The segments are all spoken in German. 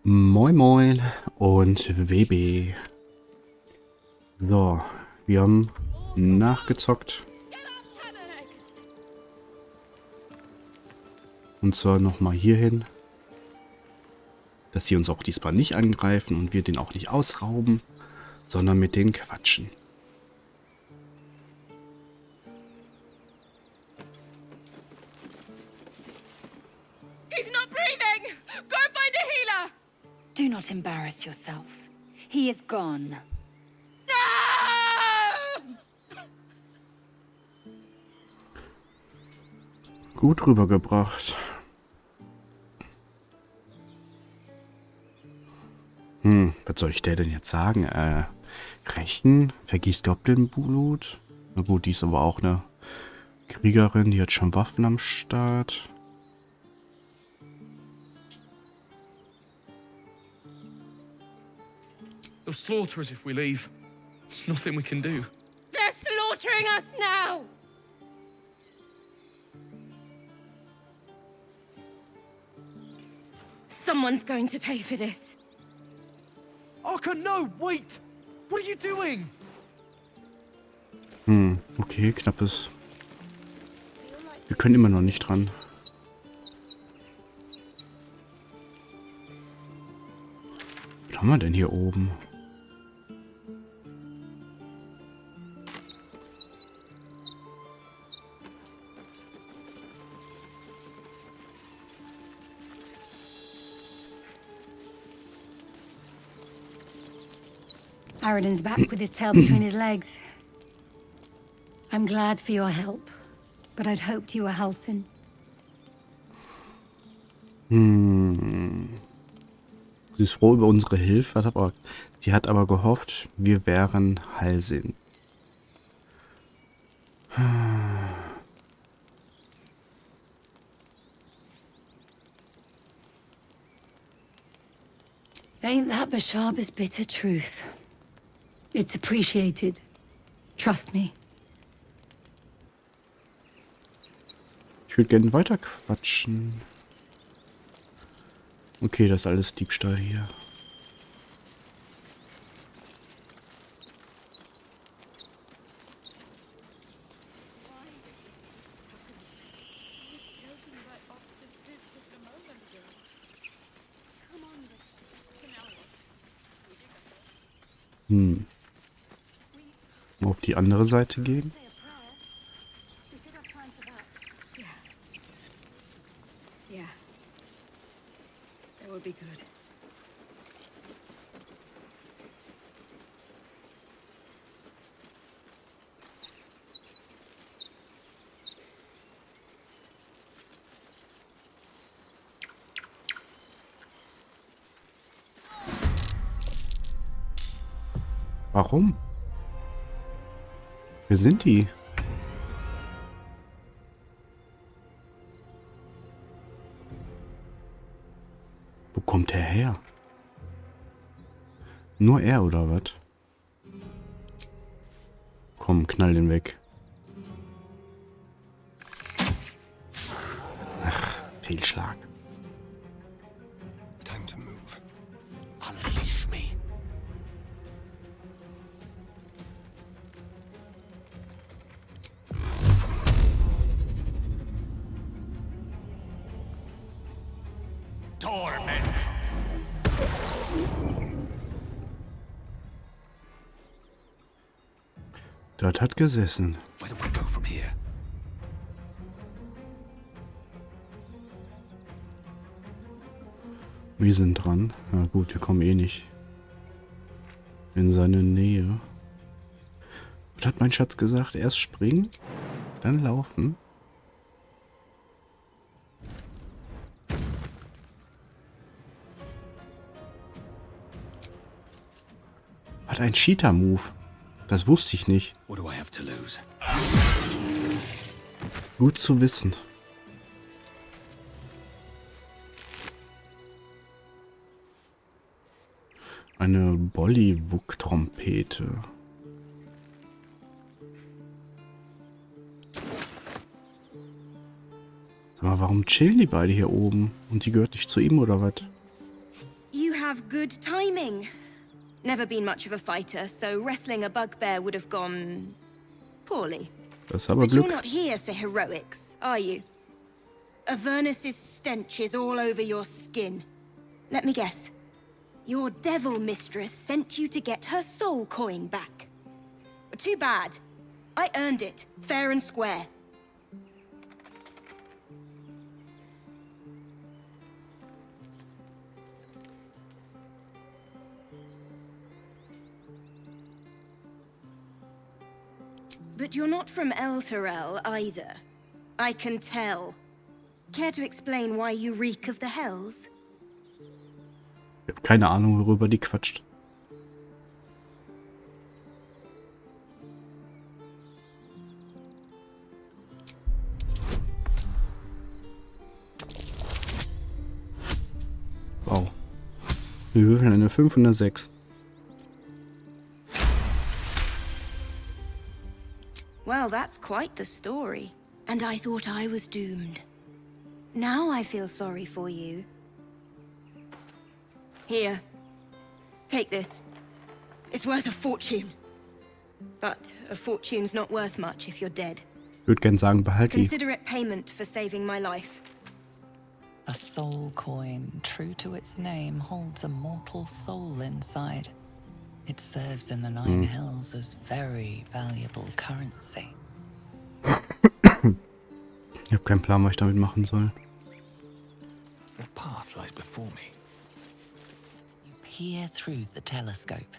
Moin Moin und WB. So, wir haben nachgezockt. Und zwar nochmal hierhin. Dass sie uns auch diesmal nicht angreifen und wir den auch nicht ausrauben, sondern mit denen quatschen. He's not breathing! Go find a healer! Do not embarrass yourself. He is gone. No! Gut rübergebracht. Was soll ich der denn jetzt sagen? Rächen? Vergießt Goblin-Blut? Na gut, die ist aber auch eine Kriegerin, die hat schon Waffen am Start. They'll slaughter us if we leave. There's nothing we can do. They're slaughtering us now! Someone's going to pay for this. Arka, no! Wait! What are you doing? Okay, knappes. Wir können immer noch nicht dran. Was haben wir denn hier oben? Aradin's back with his tail between his legs. I'm glad for your help, but I'd hoped you were Halsin. Sie ist froh über unsere Hilfe, sie hat aber gehofft, wir wären Halsin. Ain't that Bashaba's bitter truth? It's appreciated. Trust me. Ich würde gerne weiter quatschen. Okay, das ist alles Diebstahl hier. Auf die andere Seite gehen. Yeah. That would be good. Warum? Wer sind die? Wo kommt er her? Nur er oder was? Komm, knall den weg. Ach, Fehlschlag. Time to move. Unleash me. Torment. Dort hat gesessen. Where do I go from here? Wir sind dran. Na gut, wir kommen eh nicht in seine Nähe. Was hat mein Schatz gesagt? Erst springen, dann laufen. Hat ein Cheater-Move. Das wusste ich nicht. What do I have to lose? Gut zu wissen. Eine Bollywood-Trompete. Sag mal, warum chillen die beide hier oben? Und sie gehört nicht zu ihm oder was? You have good timing. Never been much of a fighter, so wrestling a bugbear would have gone poorly. Das ist aber But you're Glück. not here for heroics, are you? Avernus's stench is all over your skin. Let me guess. Your devil mistress sent you to get her soul coin back. Too bad. I earned it, fair and square. But you're not from Elturel either. I can tell. Care to explain why you reek of the Hells? Ich habe keine Ahnung, worüber die quatscht. Wow. Wir würfeln eine 5 und eine 6. Well, that's quite the story. And I thought I was doomed. Now I feel sorry for you. Here. Take this. It's worth a fortune. But a fortune's not worth much if you're dead. Ich würde gern sagen, behalt die. Consider it payment for saving my life. A soul coin, true to its name, holds a mortal soul inside. It serves in the Nine Hells as very valuable currency. Ich habe keinen Plan, was ich damit machen soll. What path lies before me? You peer through the telescope.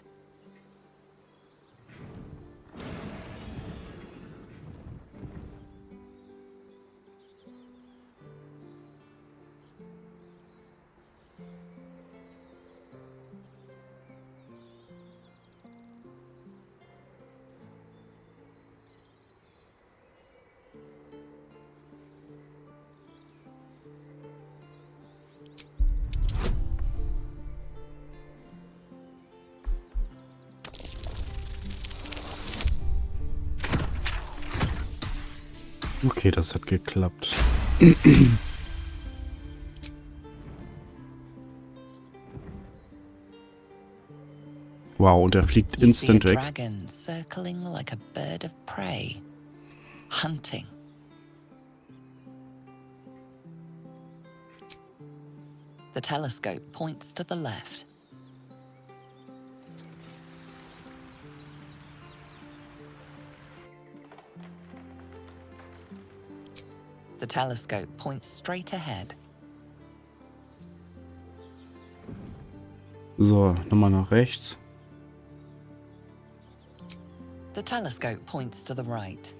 Okay, das hat geklappt. Wow, und er fliegt You see a instant weg. dragon circling like a bird of prey, hunting. The telescope points to the left. The telescope points straight ahead. So, nochmal nach rechts. The telescope points to the right.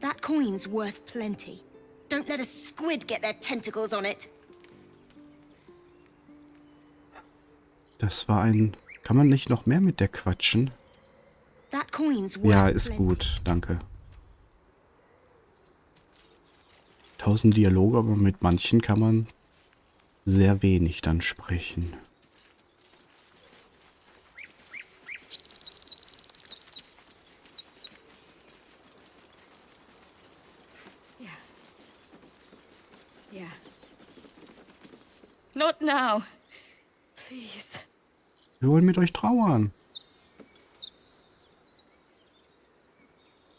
That coin's worth plenty. Don't let a squid get their tentacles on it. Das war ein... Kann man nicht noch mehr mit der quatschen? That coin's worth Ja, ist plenty. gut, danke. 1000 Dialoge, aber mit manchen kann man sehr wenig dann sprechen. Yeah. Not now. Please. Wir wollen mit euch trauern.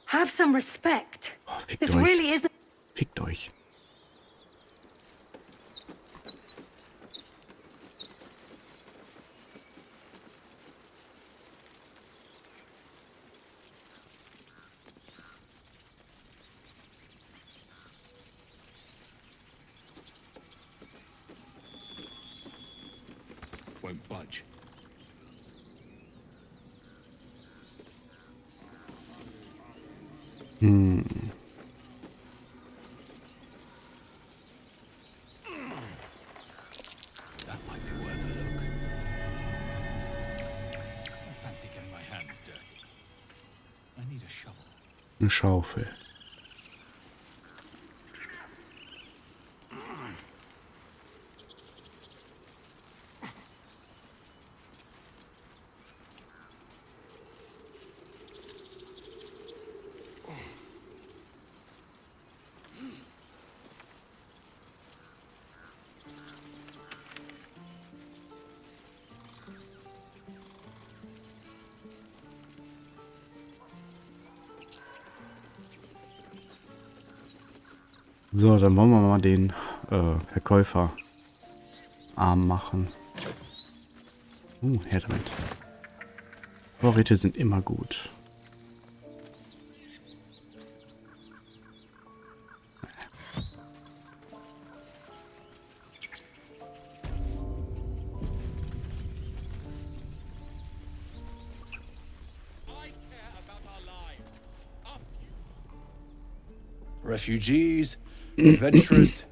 Have some respect. Oh, fickt This euch. really isn't. Fickt euch. Won't budge. That might be worth a look. I fancy getting my hands dirty. I need a shovel. Eine Schaufel. So, dann wollen wir mal den Verkäufer arm machen. Her damit. Vorräte sind immer gut. Refugees, adventurers,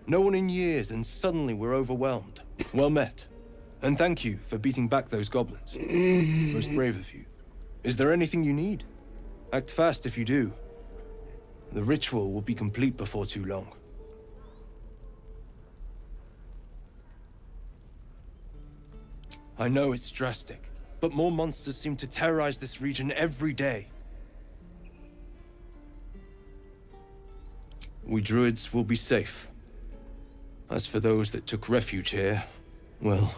no one in years, and suddenly we're overwhelmed. Well met. And thank you for beating back those goblins. Most brave of you. Is there anything you need? Act fast if you do. The ritual will be complete before too long. I know it's drastic, but more monsters seem to terrorize this region every day. We druids will be safe. As for those that took refuge here, well,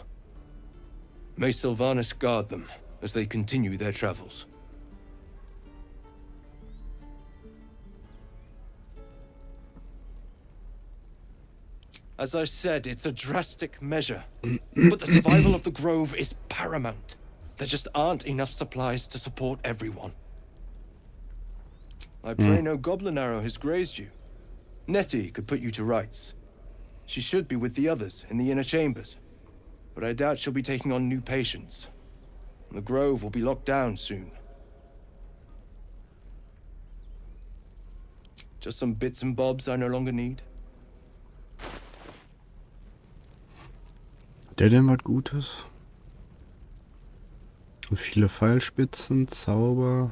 may Sylvanas guard them as they continue their travels. As I said, it's a drastic measure, but the survival of the Grove is paramount. There just aren't enough supplies to support everyone. I pray no goblin arrow has grazed you. Nettie could put you to rights. She should be with the others in the inner chambers, but I doubt she'll be taking on new patients. The Grove will be locked down soon. Just some bits and bobs I no longer need. Hat der denn was Gutes? Viele Pfeilspitzen, Zauber.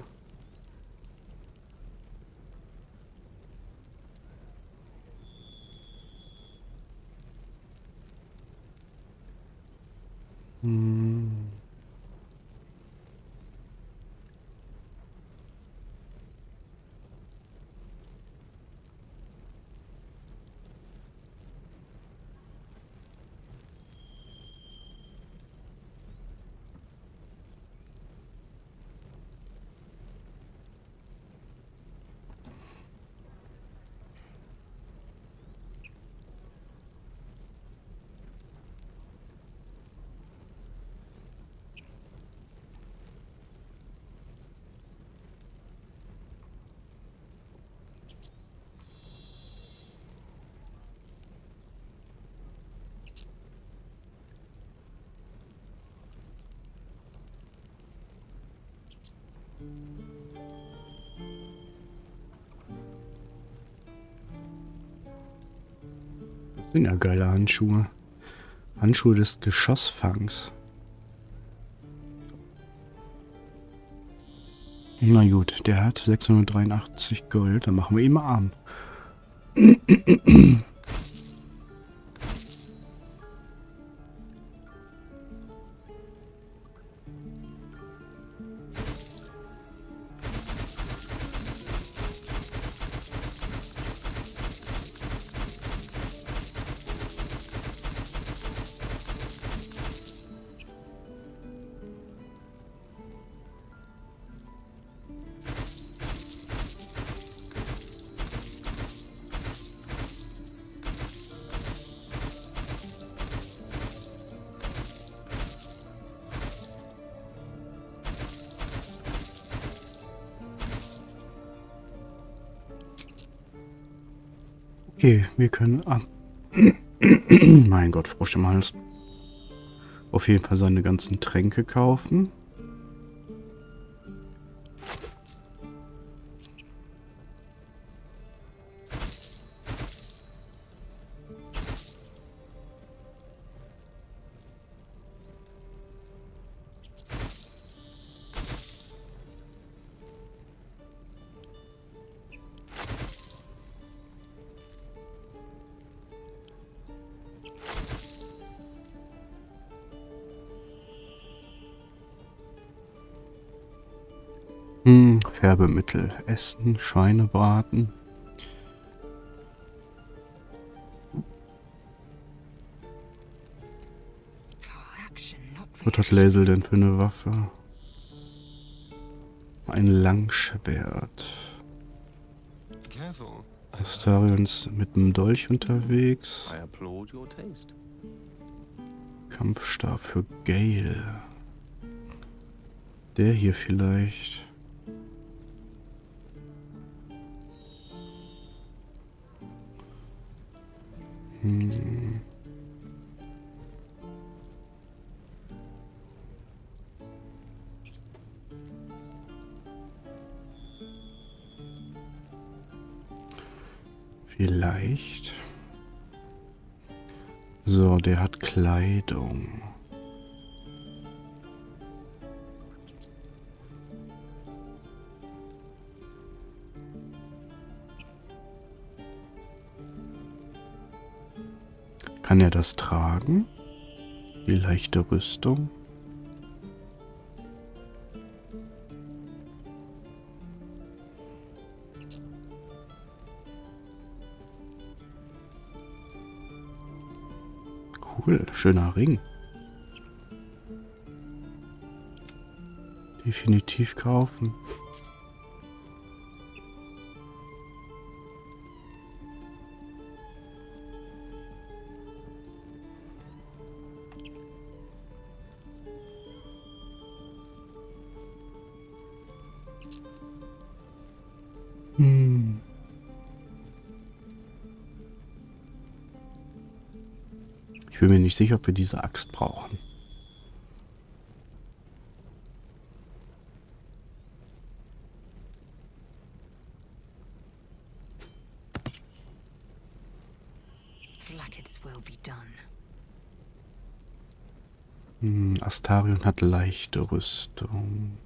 Das sind ja geile Handschuhe. Handschuhe des Geschossfangs. Na gut, der hat 683 Gold. Dann machen wir ihn mal arm. Okay, wir können mein Gott, Frosch im Hals. Auf jeden Fall seine ganzen Tränke kaufen. Färbemittel. Essen, Schweinebraten. Was hat Lae'zel denn für eine Waffe? Ein Langschwert. Careful. Astarion ist mit dem Dolch unterwegs. I applaud your taste. Kampfstab für Gale. Der hier vielleicht. Hm. Vielleicht. So, der hat Kleidung. Kann er das tragen? Die leichte Rüstung? Cool, schöner Ring. Definitiv kaufen. Hm. Ich bin mir nicht sicher, ob wir diese Axt brauchen. Like its will be done. Astarion hat leichte Rüstung.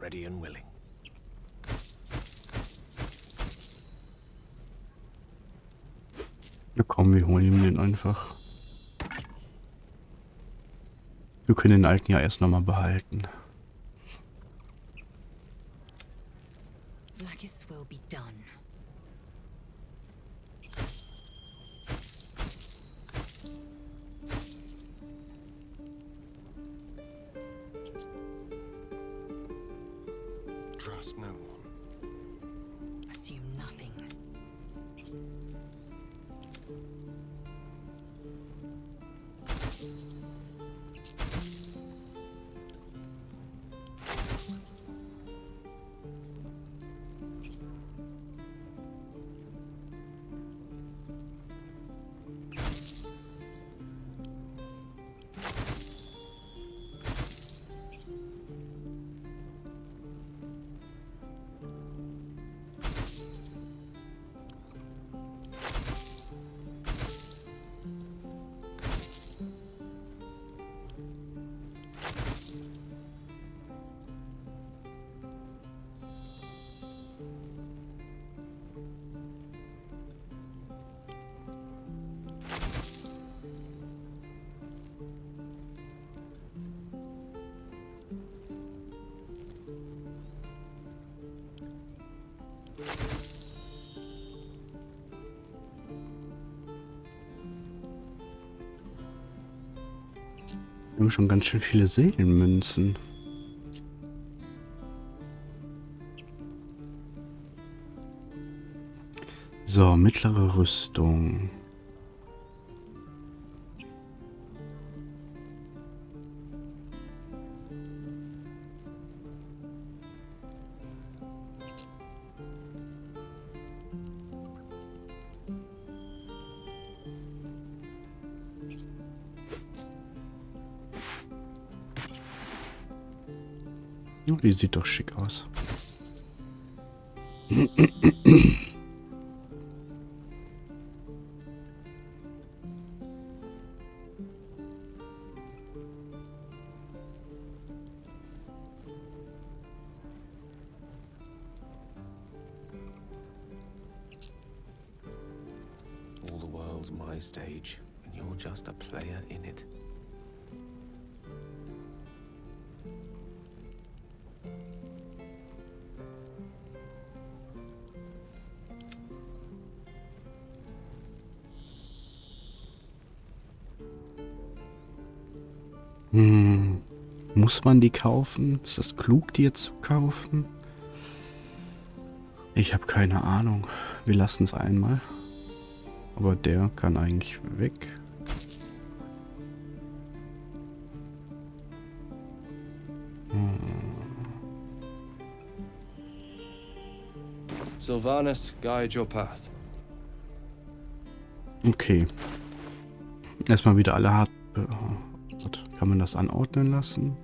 Ready and willing. Ja komm, wir holen ihm den einfach. Wir können den alten ja erst nochmal behalten. Like its will be done. Trust no one. Assume nothing. Wir haben schon ganz schön viele Seelenmünzen. So, mittlere Rüstung. Oh, die sieht doch schick aus. All the world's my stage, and you're just a player in it. Muss man die kaufen? Ist das klug, die jetzt zu kaufen? Ich habe keine Ahnung. Wir lassen es einmal. Aber der kann eigentlich weg. Sylvanas, guide your path. Okay. Erstmal wieder alle hart. Kann man das anordnen lassen?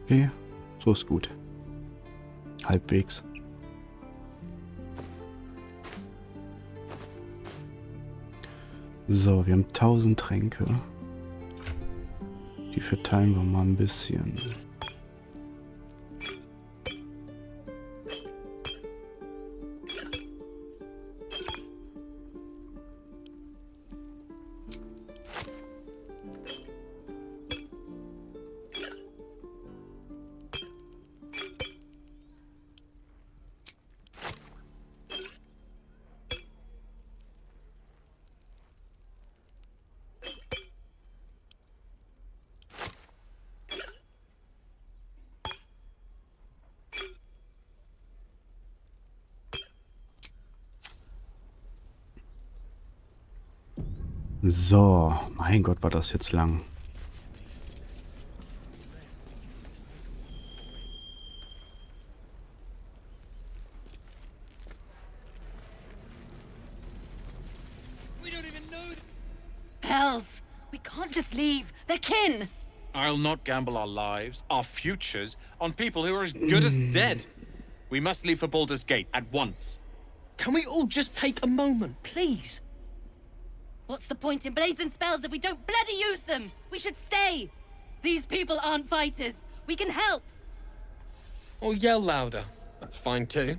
Okay, so ist gut. Halbwegs. So, wir haben 1000 Tränke. Die verteilen wir mal ein bisschen. So, mein Gott, war das jetzt lang. Hells! We can't just leave. They're kin! I'll not gamble our lives, our futures, on people who are as good as dead. We must leave for Baldurs Gate at once. Can we all just take a moment, please? What's the point in blades and spells if we don't bloody use them? We should stay! These people aren't fighters. We can help! Or yell louder. That's fine too.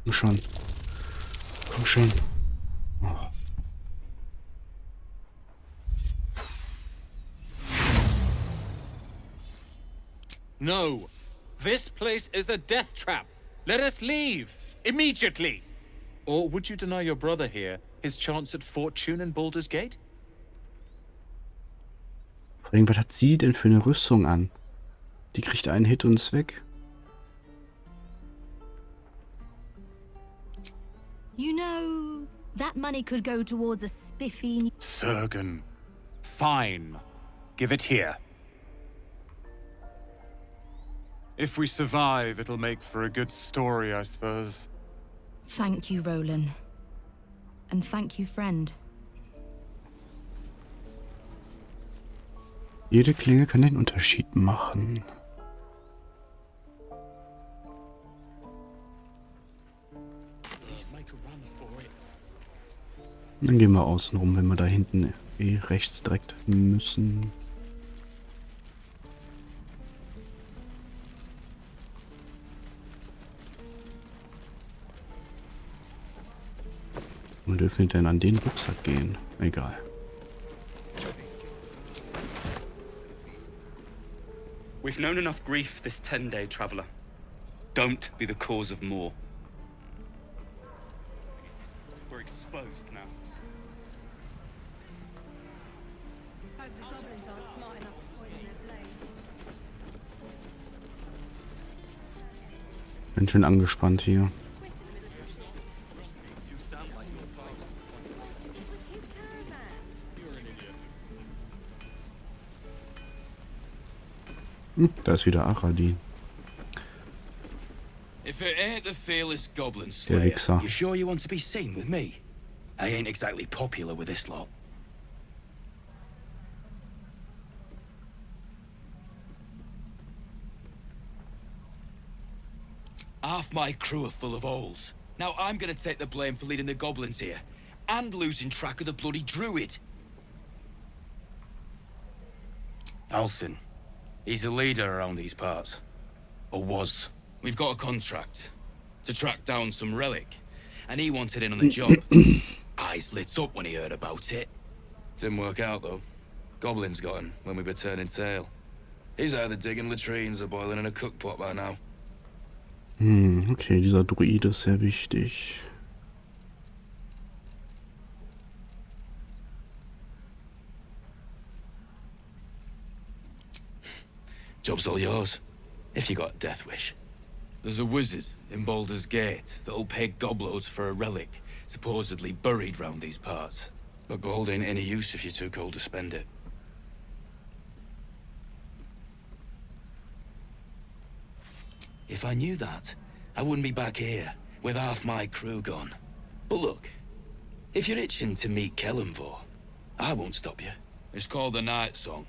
Komm schon. Komm schon. Oh. No! This place is a death trap! Let us leave! Immediately! Or would you deny your brother here his chance at fortune in Baldurs Gate? Vor allem, was hat sie denn für eine Rüstung an? Die kriegt einen Hit und ist weg. You know, that money could go towards a spiffy... Surgen. Fine. Give it here. If we survive, it'll make for a good story, I suppose. Thank you, Roland. And thank you, friend. Jede Klinge kann den Unterschied machen. Dann gehen wir außen rum, wenn wir da hinten rechts direkt müssen. Und dürfen wir denn an den Rucksack gehen? Egal. We've known enough grief this 10-day traveler. Don't be the cause of more. We're exposed now. Hope the goblins aren't smart enough to poison their blade. Bin schön angespannt hier. Da ist wieder Aradin. If it ain't the fearless goblin Der slayer, Wichser. you sure you want to be seen with me? I ain't exactly popular with this lot. Half my crew are full of holes. Now I'm gonna take the blame for leading the goblins here, and losing track of the bloody druid. Alcin. He's a leader around these parts. Or was. We've got a contract to track down some relic, and he wanted in on the job. Eyes lit up when he heard about it. Didn't work out, though. Goblins got him when we were turning tail. He's either digging latrines or boiling in a cookpot by now. Okay, dieser Druide ist sehr wichtig. Job's all yours, if you got a death wish. There's a wizard in Baldurs Gate that'll pay gobloads for a relic, supposedly buried round these parts. But gold ain't any use if you're too cold to spend it. If I knew that, I wouldn't be back here, with half my crew gone. But look, if you're itching to meet Kellenvor, I won't stop you. It's called the Night Song.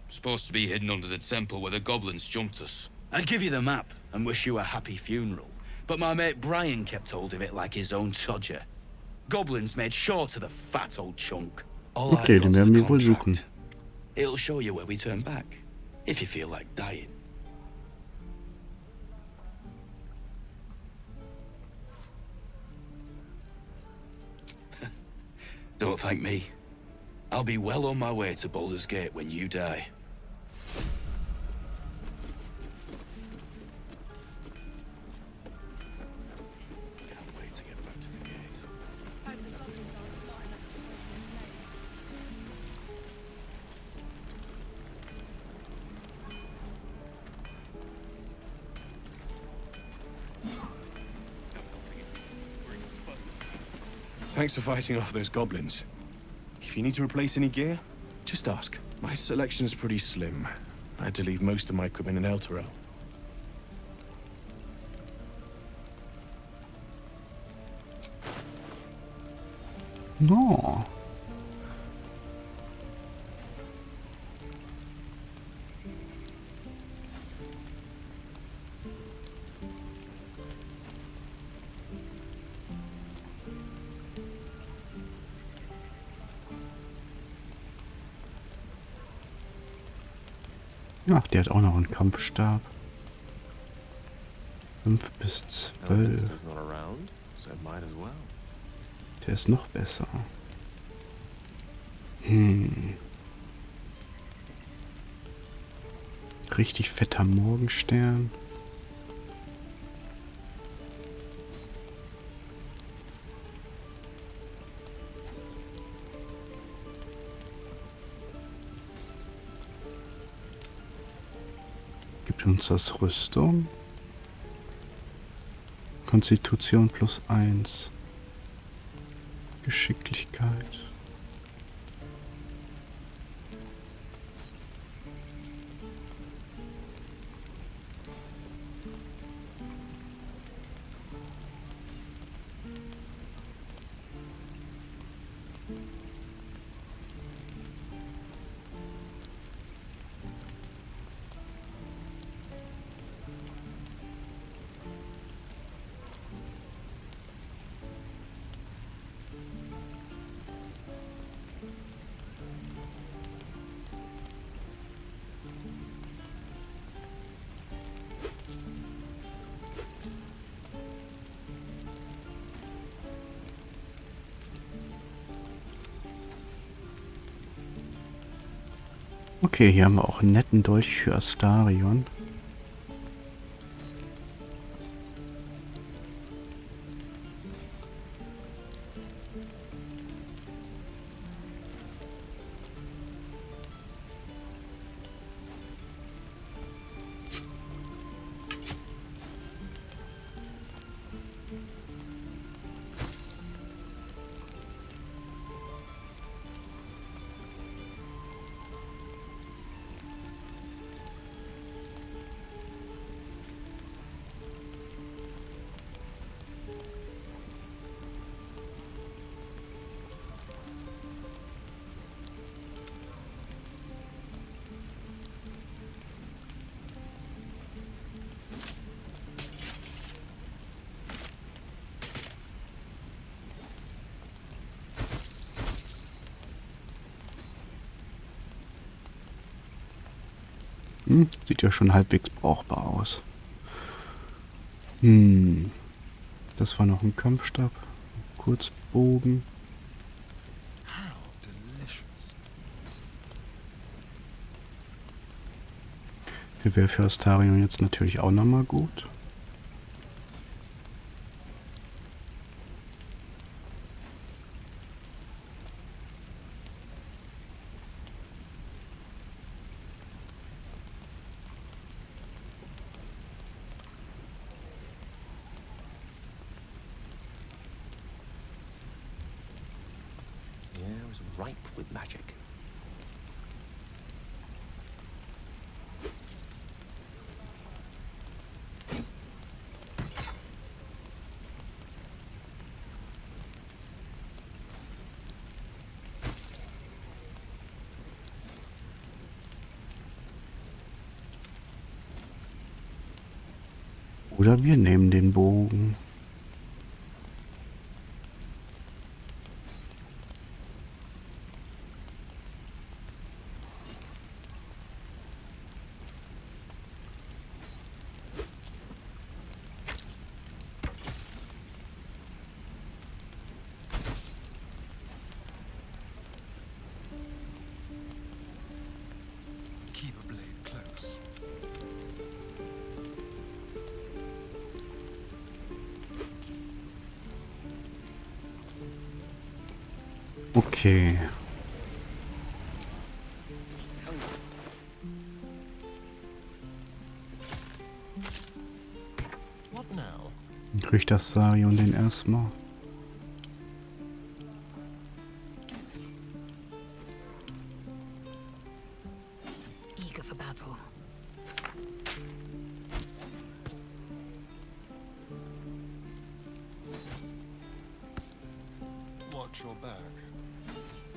Supposed to be hidden under the temple where the goblins jumped us. I'd give you the map and wish you a happy funeral, but my mate Brian kept hold of it like his own Todger. Goblins made sure to the fat old chunk. All Okay, I've den got's werden the wir wohl suchen. contract. It'll show you where we turn back, if you feel like dying. Don't thank me. I'll be well on my way to Baldurs Gate when you die. Can't wait to get back to the gate. Thanks for fighting off those goblins. If you need to replace any gear, just ask. My selection's pretty slim. I had to leave most of my equipment in Elturel. No. Ach, der hat auch noch einen Kampfstab. 5 bis 12. Der ist noch besser. Richtig fetter Morgenstern. Gibt uns das Rüstung? Konstitution +1. Geschicklichkeit. Okay, hier haben wir auch einen netten Dolch für Astarion. Sieht ja schon halbwegs brauchbar aus. Das war noch ein Kampfstab. Kurzbogen. Der wäre für Astarion jetzt natürlich auch nochmal gut. Ripe with magic. Oder wir nehmen den Bogen. Okay. Kriegt das Sarion den erstmal? Eager for battle. Watch your back.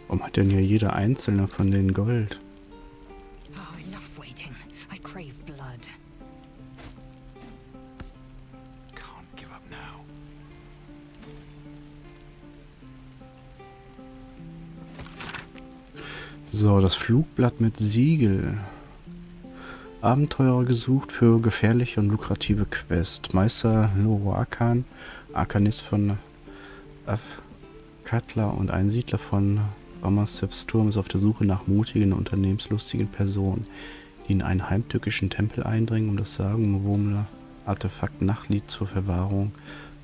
Warum hat denn hier jeder einzelne von den Gold? Oh, enough waiting. I crave blood. Can't give up now. So, das Flugblatt mit Siegel. Abenteurer gesucht für gefährliche und lukrative Quest. Meister Loroakan, Arkanist von Afkatla und ein Siedler von Bamassevs Turm ist auf der Suche nach mutigen, unternehmenslustigen Personen, die in einen heimtückischen Tempel eindringen, um das sagenumwobene Artefakt Nachtlied zur Verwahrung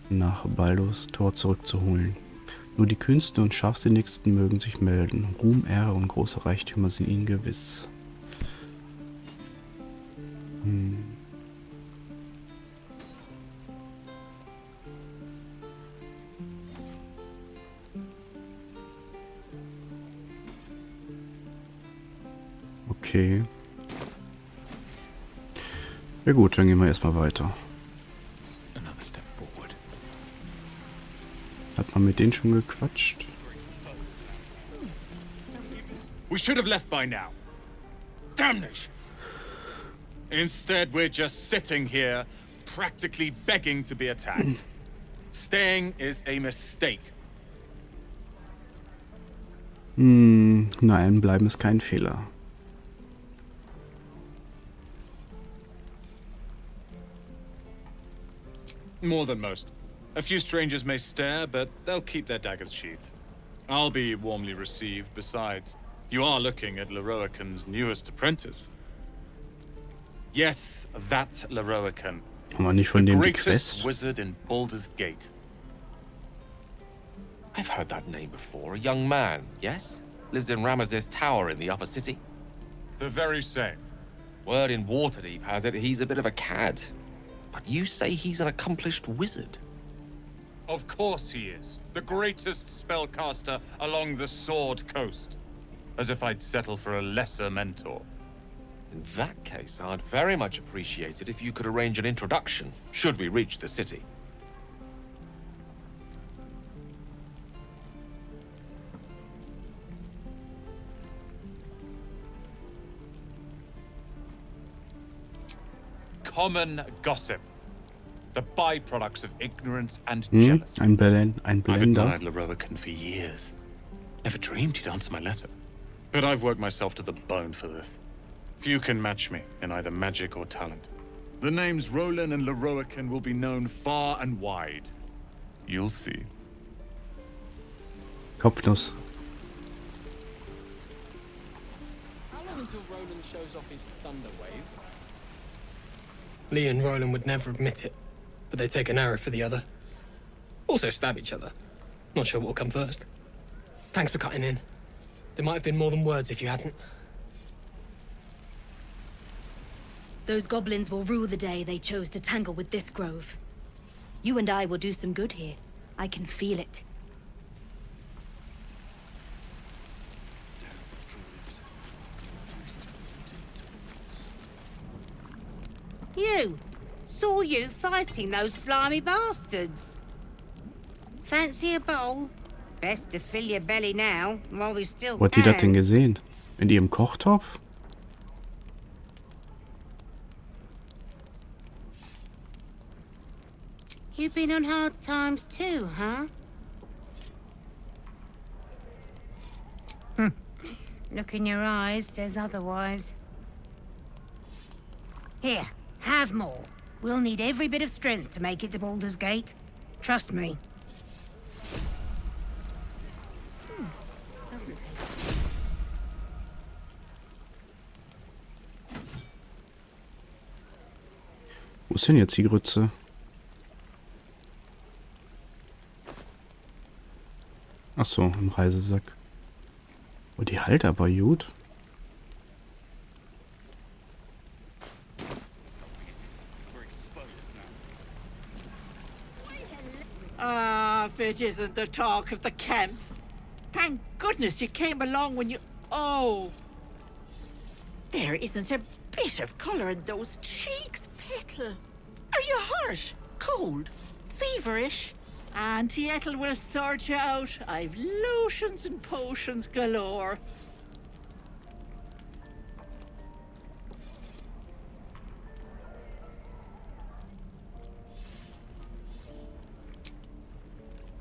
nach Baldurs Tor zurückzuholen. Nur die Kühnsten und Scharfsinnigsten mögen sich melden. Ruhm, Ehre und große Reichtümer sind ihnen gewiss. Okay. Ja gut, dann gehen wir erstmal weiter. Another step forward. Hat man mit denen schon gequatscht? We should have left by now. Damnation! Instead, we're just sitting here, practically begging to be attacked. Staying is a mistake. Nein, bleiben ist kein Fehler. More than most. A few strangers may stare, but they'll keep their daggers sheathed. I'll be warmly received. Besides, you are looking at Leroican's newest apprentice. Yes, that Leroican. Haben wir nicht von dem die Greatest Quest? wizard in Baldurs Gate. I've heard that name before. A young man, yes? Lives in Ramesses Tower in the upper city. The very same. Word in Waterdeep has it he's a bit of a cad. But you say he's an accomplished wizard. Of course he is. The greatest spellcaster along the Sword Coast. As if I'd settle for a lesser mentor. In that case, I'd very much appreciate it if you could arrange an introduction, should we reach the city. Common gossip. The byproducts of ignorance and jealousy. Ein I've Blender. admired Leroican for years. Never dreamed he'd answer my letter. But I've worked myself to the bone for this. Few can match me in either magic or talent. The names Roland and Leroican will be known far and wide. You'll see. Kopfnuss. How long until Roland shows off his thunder wave? Lee and Roland would never admit it, but they take an arrow for the other. Also stab each other. Not sure what'll come first. Thanks for cutting in. There might have been more than words if you hadn't. Those goblins will rue the day they chose to tangle with this grove. You and I will do some good here. I can feel it. You! Saw you fighting those slimy bastards. Fancy a bowl? Best to fill your belly now, while we still Wo hat die das denn can. gesehen? In ihrem Kochtopf? You've been on hard times too, huh? Look in your eyes says otherwise. Here, have more. We'll need every bit of strength to make it to Baldurs Gate. Trust me. Wo ist denn jetzt die Grütze? Ach so, im Reisesack. Oh, die halt aber gut. Ah, if it isn't the talk of the camp. Thank goodness you came along when you... Oh! There isn't a bit of colour in those cheeks, Petal. Are you hurt? Cold? Feverish? Auntie Ethel will sort you out. I've lotions and potions galore.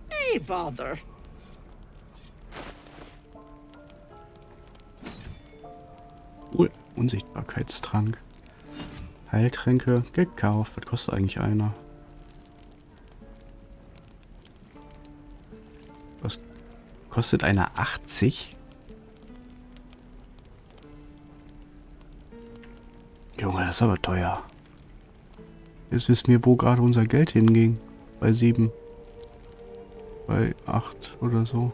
Hey, bother. Cool. Unsichtbarkeitstrank. Heiltränke gekauft. Was kostet eigentlich einer? Was kostet einer 80? Junge, das ist aber teuer. Jetzt wissen wir, wo gerade unser Geld hinging. Bei 7. Bei 8 oder so.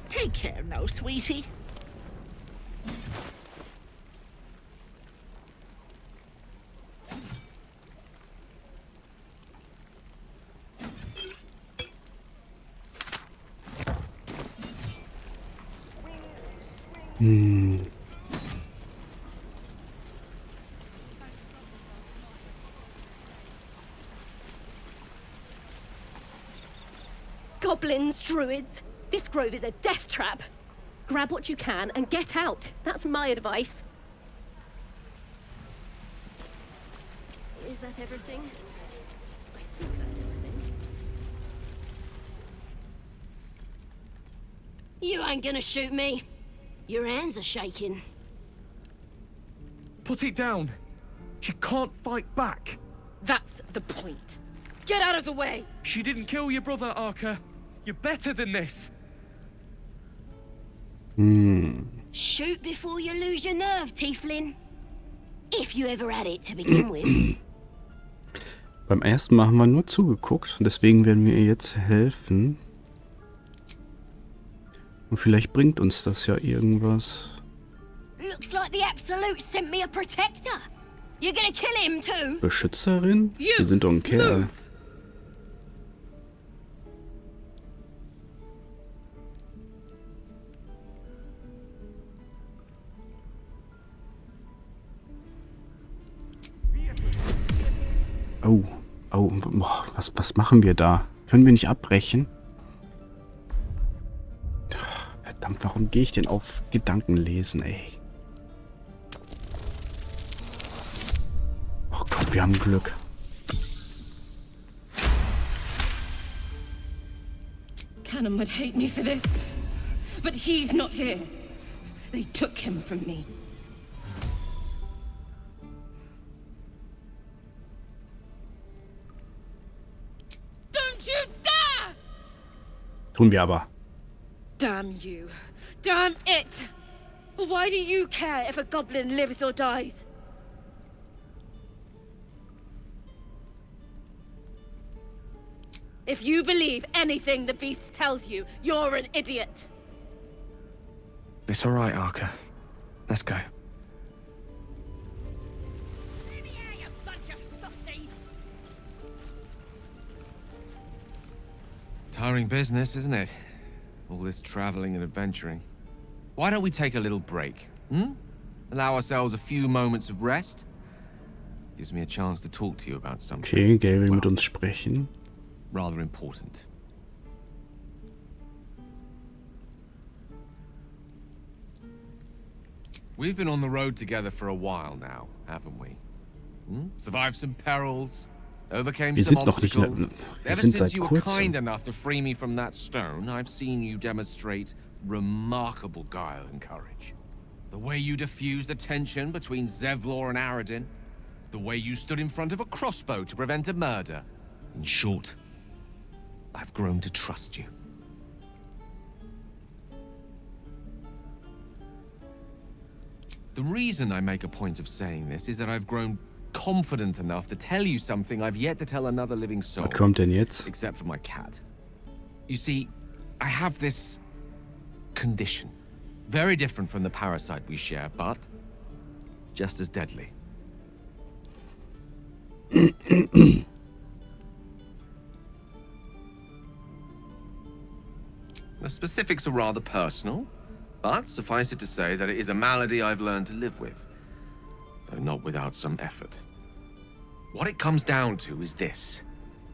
Take care now, sweetie. Goblins, druids. This grove is a death trap. Grab what you can and get out. That's my advice. Is that everything? I think that's everything. You ain't gonna shoot me. Your hands are shaking. Put it down. She can't fight back. That's the point. Get out of the way! She didn't kill your brother, Arka. You're better than this. Shoot before you lose your nerve, Tiefling. If you ever had it to begin with. Beim ersten Mal haben wir nur zugeguckt. Deswegen werden wir ihr jetzt helfen. Und vielleicht bringt uns das ja irgendwas. Looks like the Absolute sent me a protector. You're gonna kill him too? Beschützerin? Wir sind doch ein Kerl. Oh, boah, was machen wir da? Können wir nicht abbrechen? Verdammt, warum gehe ich denn auf Gedankenlesen, ey? Oh Gott, wir haben Glück. Cannon would hate me for this, but he's not here. They took him from me. Don't you dare! Tun wir aber. Damn you. Damn it! Why do you care if a goblin lives or dies? If you believe anything the beast tells you, you're an idiot. It's all right, Arka. Let's go. Tiring business, isn't it? All this traveling and adventuring. Why don't we take a little break? Allow ourselves a few moments of rest? Gives me a chance to talk to you about something. Okay, Gale will mit uns sprechen. Rather important. We've been on the road together for a while now, haven't we? Survived some perils, overcame some obstacles. Ever since you were kind enough to free me from that stone, I've seen you demonstrate remarkable guile and courage. The way you diffused the tension between Zevlor and Aradin, the way you stood in front of a crossbow to prevent a murder. In short, I've grown to trust you. The reason I make a point of saying this is that I've grown confident enough to tell you something I've yet to tell another living soul. Was kommt denn jetzt? Except for my cat. You see, I have this condition. Very different from the parasite we share, but just as deadly. The specifics are rather personal, but suffice it to say that it is a malady I've learned to live with, though not without some effort. What it comes down to is this.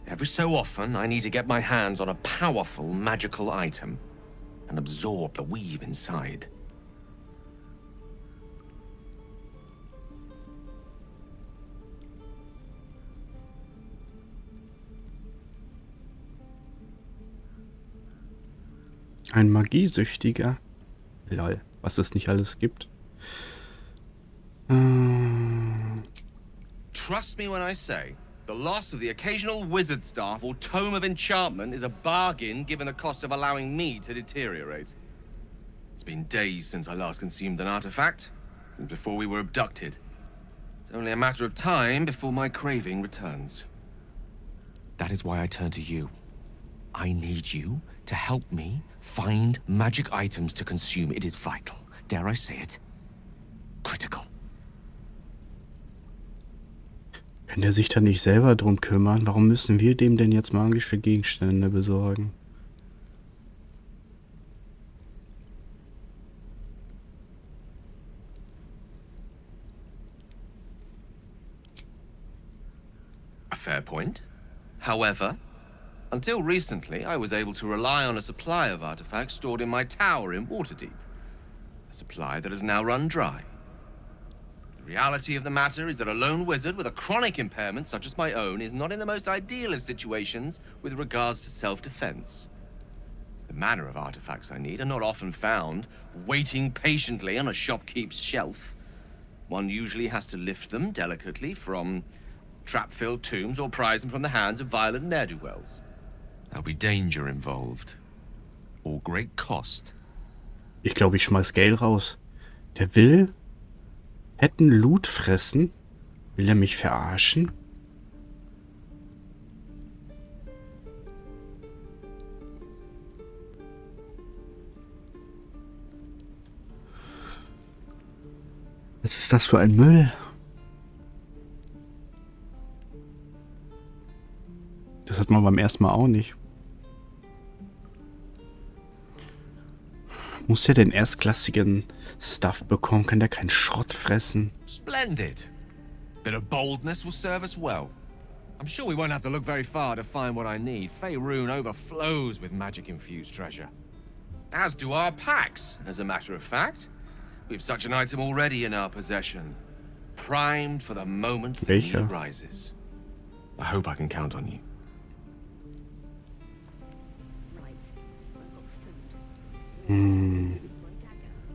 Every so often, I need to get my hands on a powerful magical item and absorb the weave inside. Ein Magiesüchtiger. Lol, was es nicht alles gibt. Trust me when I say, the loss of the occasional wizard staff or tome of enchantment is a bargain given the cost of allowing me to deteriorate. It's been days since I last consumed an artifact, since before we were abducted. It's only a matter of time before my craving returns. That is why I turn to you. I need you to help me find magic items to consume. It is vital. Dare I say it? Critical. Kann der sich da nicht selber drum kümmern? Warum müssen wir dem denn jetzt magische Gegenstände besorgen? A fair point. However, until recently, I was able to rely on a supply of artifacts stored in my tower in Waterdeep. A supply that has now run dry. The reality of the matter is that a lone wizard with a chronic impairment such as my own is not in the most ideal of situations with regards to self-defense. The manner of artifacts I need are not often found, waiting patiently on a shopkeep's shelf. One usually has to lift them delicately from trap-filled tombs or prise them from the hands of violent ne'er-do-wells. There'll be danger involved. Or great cost. Ich glaube, ich schmeiß Gale raus. Der will hätten Loot fressen. Will er mich verarschen? Was ist das für ein Müll? Das hat man beim ersten Mal auch nicht. Muss der den erstklassigen Stuff bekommen? Kann der keinen Schrott fressen? Splendid. Bit of boldness will serve us well. I'm sure we won't have to look very far to find what I need. Faerun overflows with magic-infused treasure. As do our packs, as a matter of fact. We've such an item already in our possession. Primed for the moment the need arises. I hope I can count on you.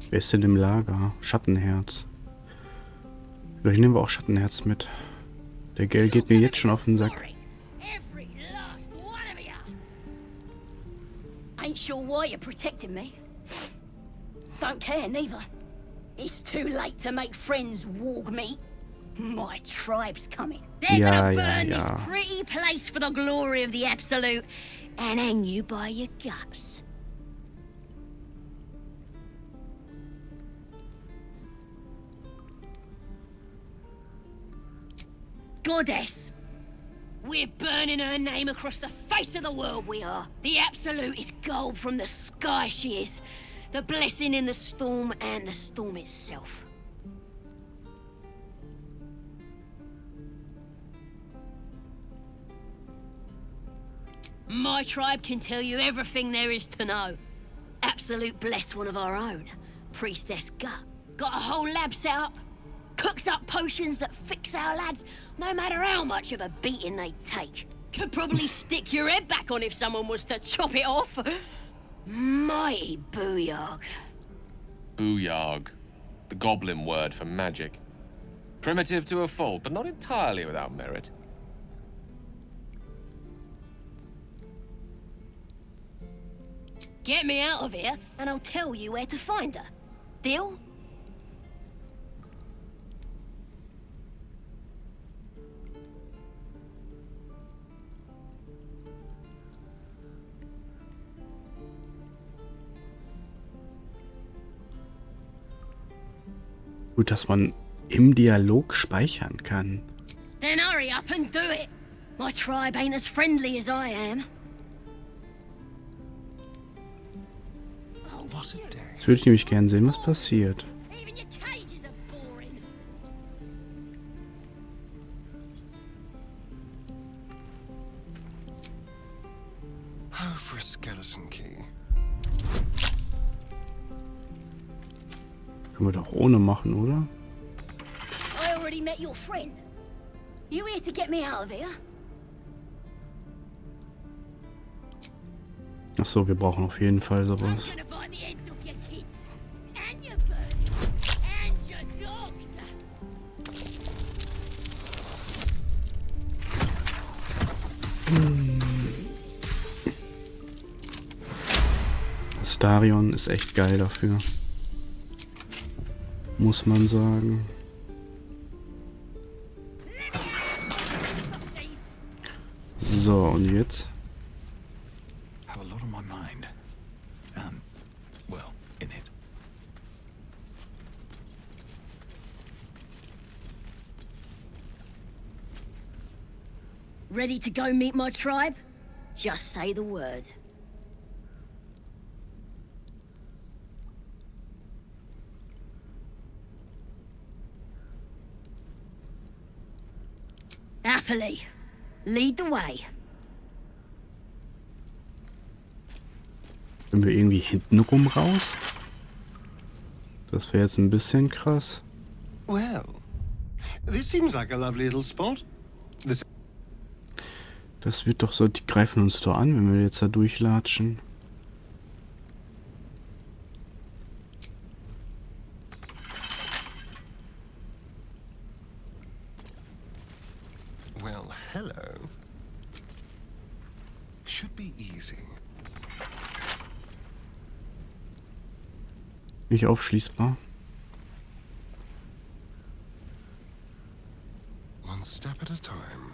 Wer ist denn im Lager? Schattenherz. Vielleicht nehmen wir auch Schattenherz mit. Der Gale geht mir jetzt schon auf den Sack. Ain't sure why you're protecting me. Don't care neither. It's too late to make friends, warg meat. My tribe's coming. They're gonna burn this pretty place for the glory of the Absolute and hang you by your guts. Goddess! We're burning her name across the face of the world, we are. The Absolute is gold from the sky, she is. The blessing in the storm and the storm itself. My tribe can tell you everything there is to know. Absolute bless one of our own. Priestess Gut. Got a whole lab set up. Cooks up potions that fix our lads, no matter how much of a beating they take. Could probably stick your head back on if someone was to chop it off. Mighty booyarg. Booyarg. The goblin word for magic. Primitive to a fault, but not entirely without merit. Get me out of here, and I'll tell you where to find her. Deal? Gut, dass man im Dialog speichern kann. Then hurry up and do it. My tribe ain't as friendly as I am. Jetzt würde ich nämlich gern sehen, was passiert. Oh, for a skeleton key. Können wir doch ohne machen, oder? I already met your friend. You here to get me out of here? Ach so, wir brauchen auf jeden Fall sowas. Starion ist echt geil dafür. Muss man sagen. So, und jetzt? Have a lot on my mind. Well, in it. Ready to go meet my tribe? Just say the word. Happily. Lead the way. Sind wir irgendwie hintenrum raus? Das wäre jetzt ein bisschen krass. Well, this seems like a lovely little spot. Das wird doch so, die greifen uns doch an, wenn wir jetzt da durchlatschen. hello. Should be easy. Nicht aufschließbar. One step at a time.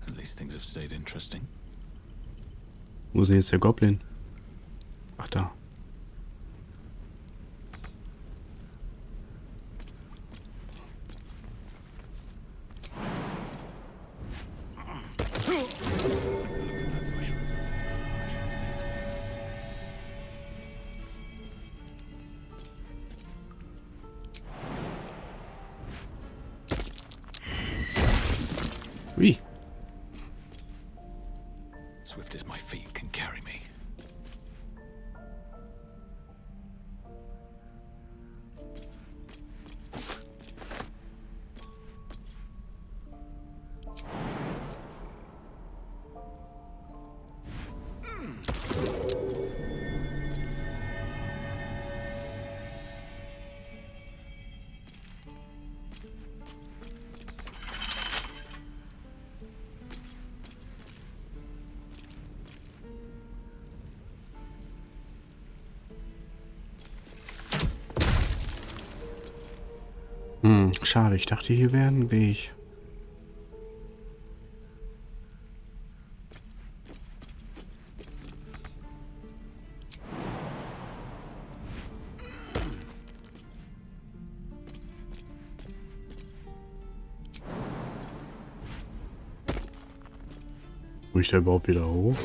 At least things have stayed interesting. Wo ist denn jetzt der Goblin? Ach, da. Ui. Swift as my feet can carry me. Schade, ich dachte, hier wäre ein Weg. Muss ich da überhaupt wieder hoch?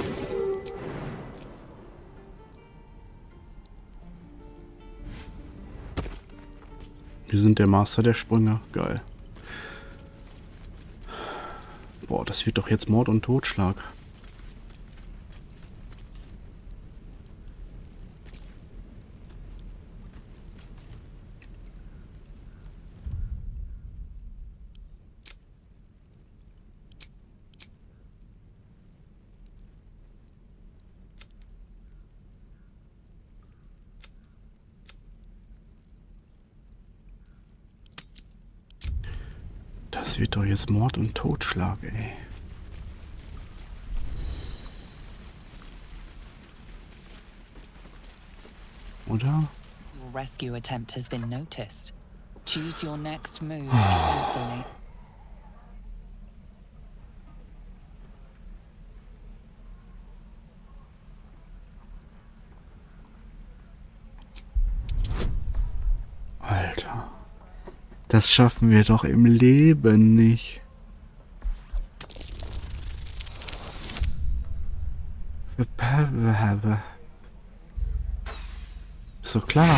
Wir sind der Master der Sprünge. Geil. Boah, das wird doch jetzt Mord und Totschlag. Das wird doch jetzt Mord und Totschlag, ey. Oder? Your rescue attempt has been noticed. Choose your next move carefully. Alter. Das schaffen wir doch im Leben nicht. Ist doch klar.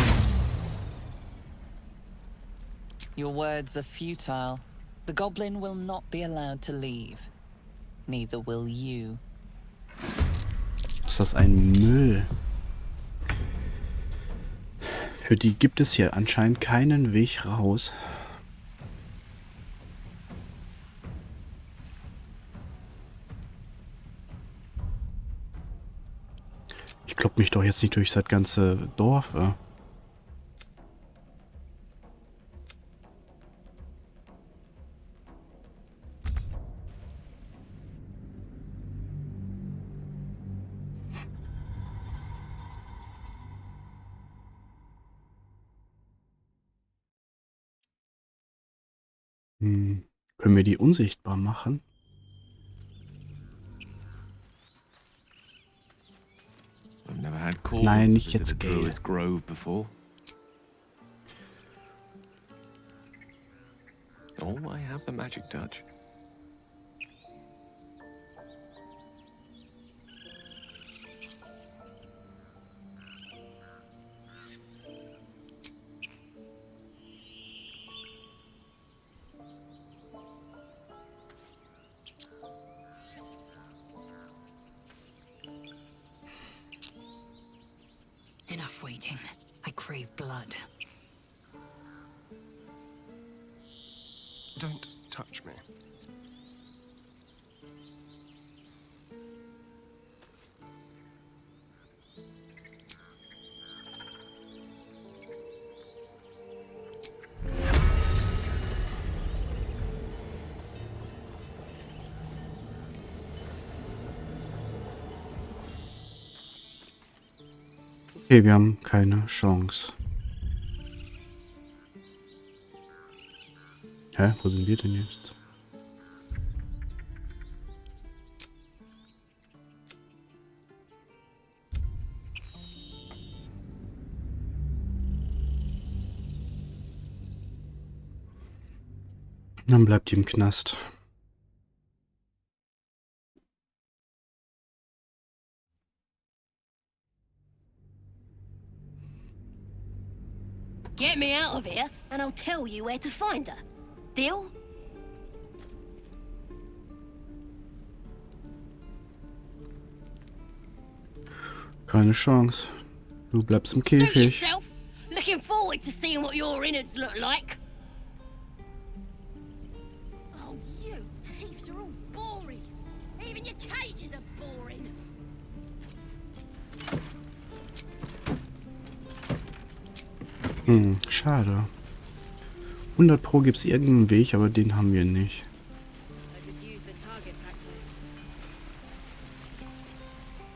Your words are futile. The goblin will not be allowed to leave. Neither will you. Ist das ein Müll? Für die gibt es hier anscheinend keinen Weg raus. Ich klopp mich doch jetzt nicht durch das ganze Dorf. Können wir die unsichtbar machen? Nein, nicht jetzt Gale. Grove before. Oh, I have the magic touch. Enough waiting. I crave blood. Don't touch me. Okay, wir haben keine Chance. Hä? Wo sind wir denn jetzt? Dann bleibt die im Knast. Get me out of here, and I'll tell you where to find her. Deal? Keine Chance. Du bleibst im Suit Käfig. yourself. Looking forward to seeing what your innards look like. Oh, you thieves are all boring. Even your cages are boring. Schade. 100 Pro gibt es irgendeinen Weg, aber den haben wir nicht.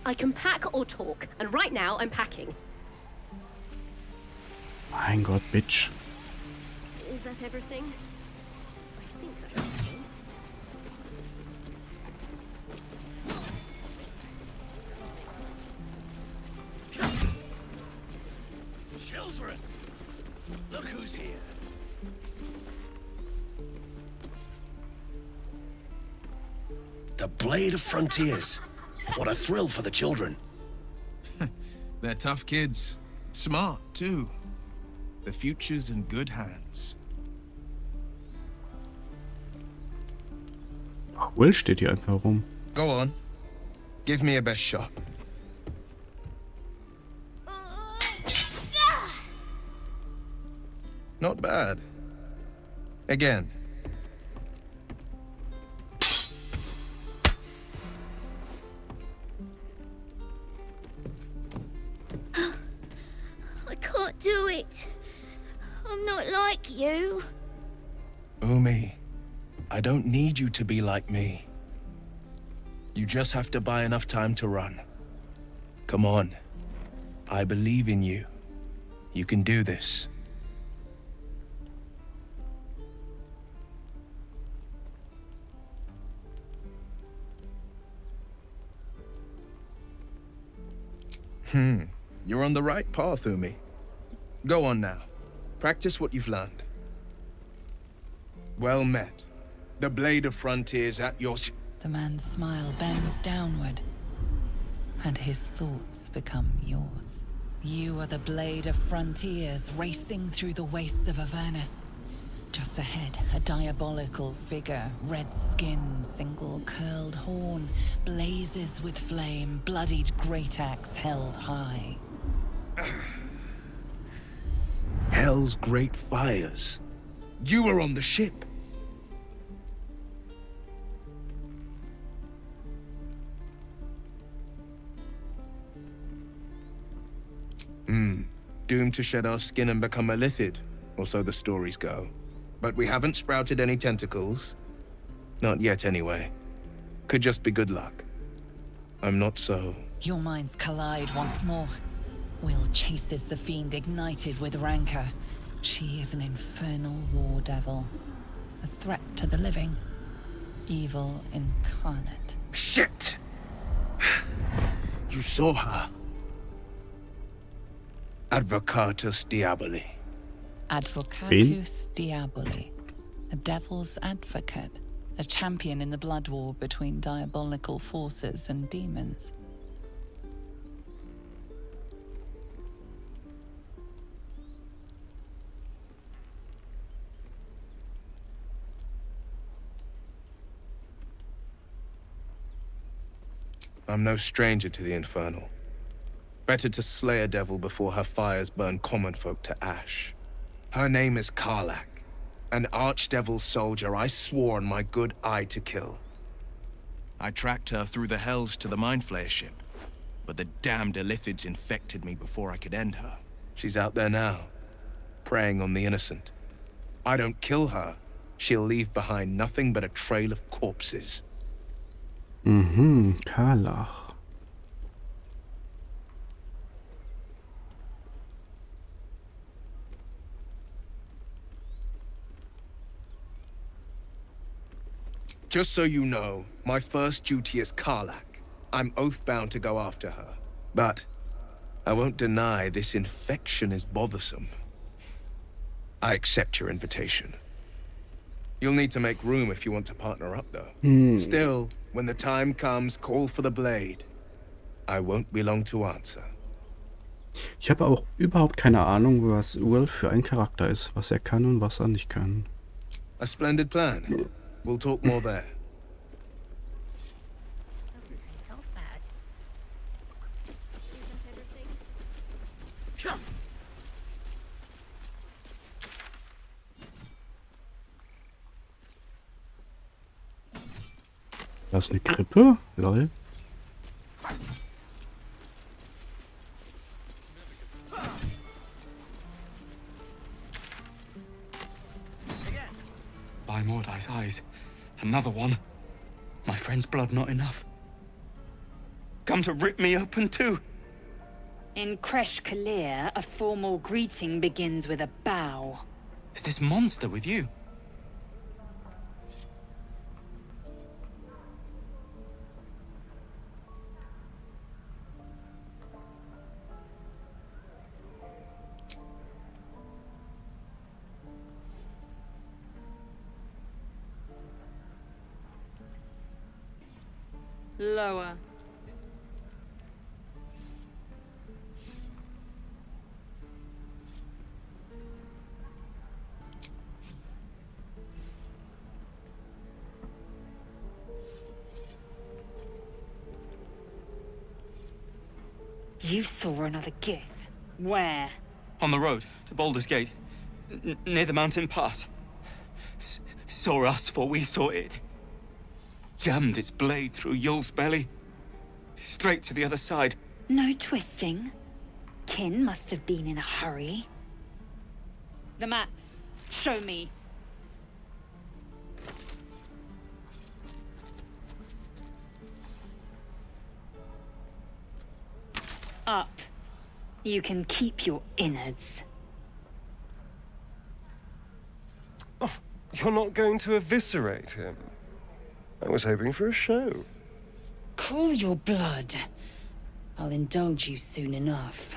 I can pack or talk, and right now I'm packing. Mein Gott, Bitch. Is that everything? I think that's everything. Children! Look who's here. The Blade of Frontiers. What a thrill for the children. They're tough kids. Smart, too. The future's in good hands. Will steht hier einfach rum. Go on. Give me a best shot. Not bad. Again. I can't do it. I'm not like you. Umi, I don't need you to be like me. You just have to buy enough time to run. Come on. I believe in you. You can do this. You're on the right path, Umi. Go on now. Practice what you've learned. Well met. The Blade of Frontiers at your... The man's smile bends downward, and his thoughts become yours. You are the Blade of Frontiers, racing through the wastes of Avernus. Just ahead, a diabolical figure, red skin, single curled horn, blazes with flame, bloodied great axe held high. Hell's great fires. You were on the ship. Doomed to shed our skin and become a lithid, or so the stories go. But we haven't sprouted any tentacles. Not yet, anyway. Could just be good luck. I'm not so... Your minds collide once more. Will chases the fiend ignited with rancor. She is an infernal war devil. A threat to the living. Evil incarnate. Shit! You saw her. Advocatus Diaboli. Advocatus Diaboli. A devil's advocate. A champion in the blood war between diabolical forces and demons. I'm no stranger to the Infernal. Better to slay a devil before her fires burn common folk to ash. Her name is Karlach, an archdevil soldier I swore on my good eye to kill. I tracked her through the hells to the Mind Flayer ship, but the damned Illithids infected me before I could end her. She's out there now, preying on the innocent. I don't kill her, she'll leave behind nothing but a trail of corpses. Karlach. Just so you know, my first duty is Karlak. I'm oath-bound to go after her. But I won't deny this infection is bothersome. I accept your invitation. You'll need to make room if you want to partner up, though. Still, when the time comes, call for the blade. I won't be long to answer. Ich habe auch überhaupt keine Ahnung, was Will für ein Charakter ist, was er kann und was er nicht kann. A splendid plan. We'll talk more there. Das ist eine Krippe? Lol. By Mordai's eyes, another one. My friend's blood not enough. Come to rip me open too. In Kresh Kalir, a formal greeting begins with a bow. Is this monster with you? Lower. You saw another Gith. Where? On the road to Baldurs Gate, near the mountain pass. Saw us for we saw it. Jammed its blade through Yul's belly. Straight to the other side. No twisting. Kin must have been in a hurry. The map. Show me. Up. You can keep your innards. Oh, you're not going to eviscerate him? I was hoping for a show. Cool your blood. I'll indulge you soon enough.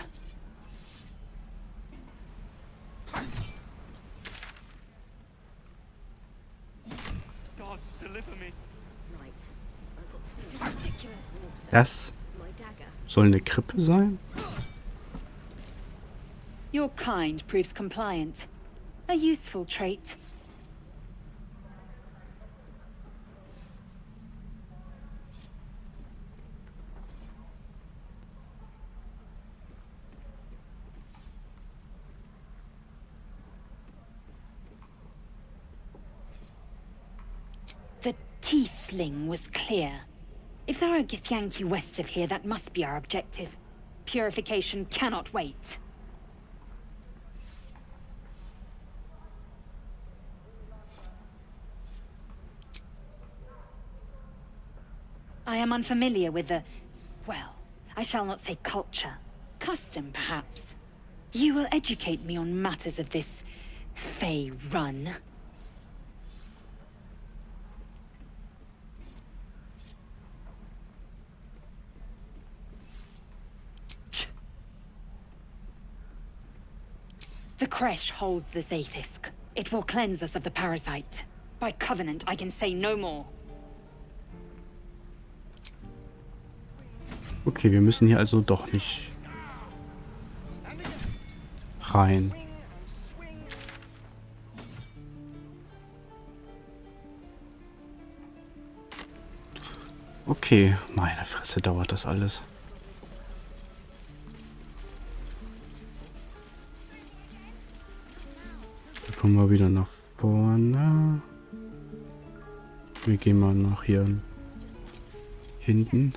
Gods, deliver me. Das soll eine Krippe sein? Your kind proves compliant. A useful trait. The Tiefling was clear. If there are Githyanki west of here, that must be our objective. Purification cannot wait. I am unfamiliar with the... well, I shall not say culture. Custom, perhaps. You will educate me on matters of this... Fey run. The Kresh holds the Zaithisk. It will cleanse us of the parasite. By covenant, I can say no more. Okay, wir müssen hier also doch nicht rein. Okay, meine Fresse, dauert das alles. Da kommen wir wieder nach vorne. Wir gehen mal nach hier hinten.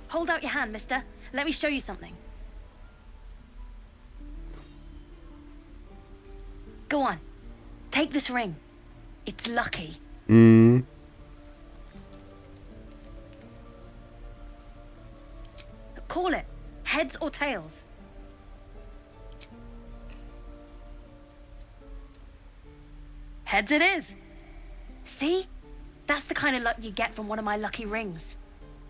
Hold out your hand, mister. Let me show you something. Go on. Take this ring. It's lucky. Call it. Heads or tails? Heads it is. See? That's the kind of luck you get from one of my lucky rings.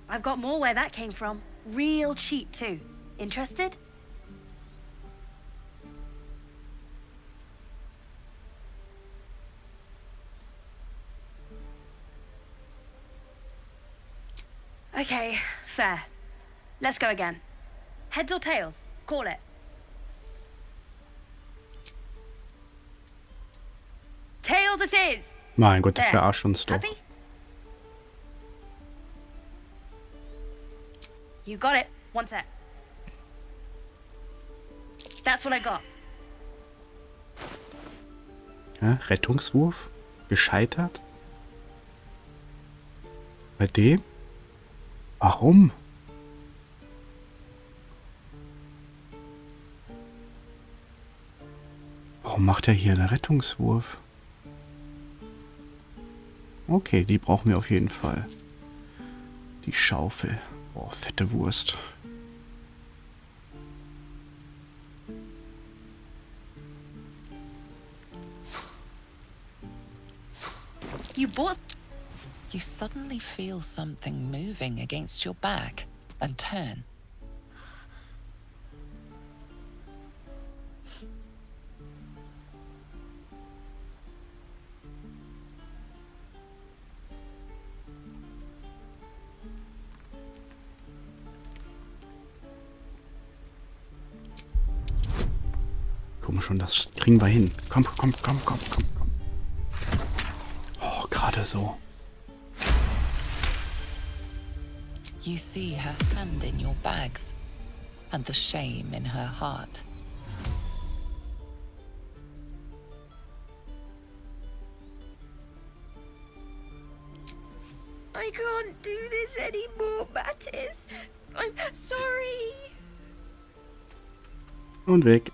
I've got more where that came from. Real cheap, too. Interested? Okay, fair. Let's go again. Heads or tails? Call it. Tails it is! Mein Gott, der There. verarscht uns doch. Happy? You got it. One sec. That's what I got. Ja, Rettungswurf? Gescheitert? Bei dem? Warum? Warum macht er hier einen Rettungswurf? Okay, die brauchen wir auf jeden Fall. Die Schaufel. Boah, fette Wurst. You bought... You suddenly feel something moving against your back and turn. Komm schon, das kriegen wir hin. Komm. Oh, gerade so. You see her hand in your bags and the shame in her heart. I can't do this anymore, Mattis. I'm sorry. Und weg.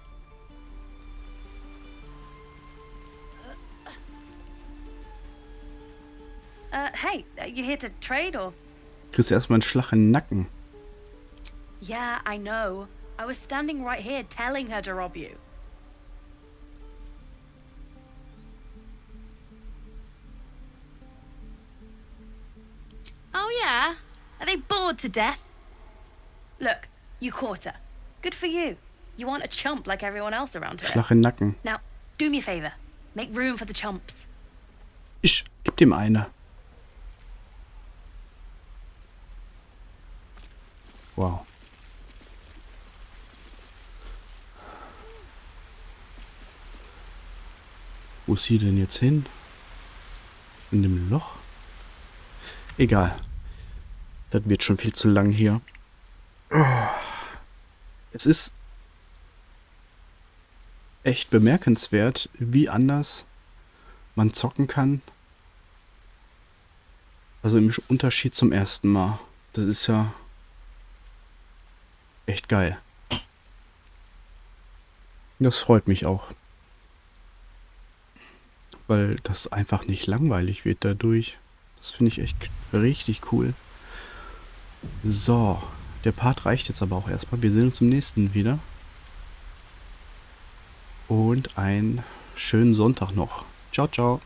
Hey, you here to trade or... Kriegst erstmal einen Schlag in den Nacken. Yeah, I know. I was standing right here telling her to rob you. Oh yeah? Are they bored to death? Look, you caught her. Good for you. You aren't a chump like everyone else around here. Schlag in den Nacken. Now, do me a favor. Make room for the chumps. Gib dem eine. Wow. Wo ist sie denn jetzt hin? In dem Loch? Egal. Das wird schon viel zu lang hier. Es ist echt bemerkenswert, wie anders man zocken kann. Also im Unterschied zum ersten Mal. Das ist ja echt geil. Das freut mich auch. Weil das einfach nicht langweilig wird dadurch. Das finde ich echt richtig cool. So, der Part reicht jetzt aber auch erstmal. Wir sehen uns im nächsten wieder. Und einen schönen Sonntag noch. Ciao, ciao.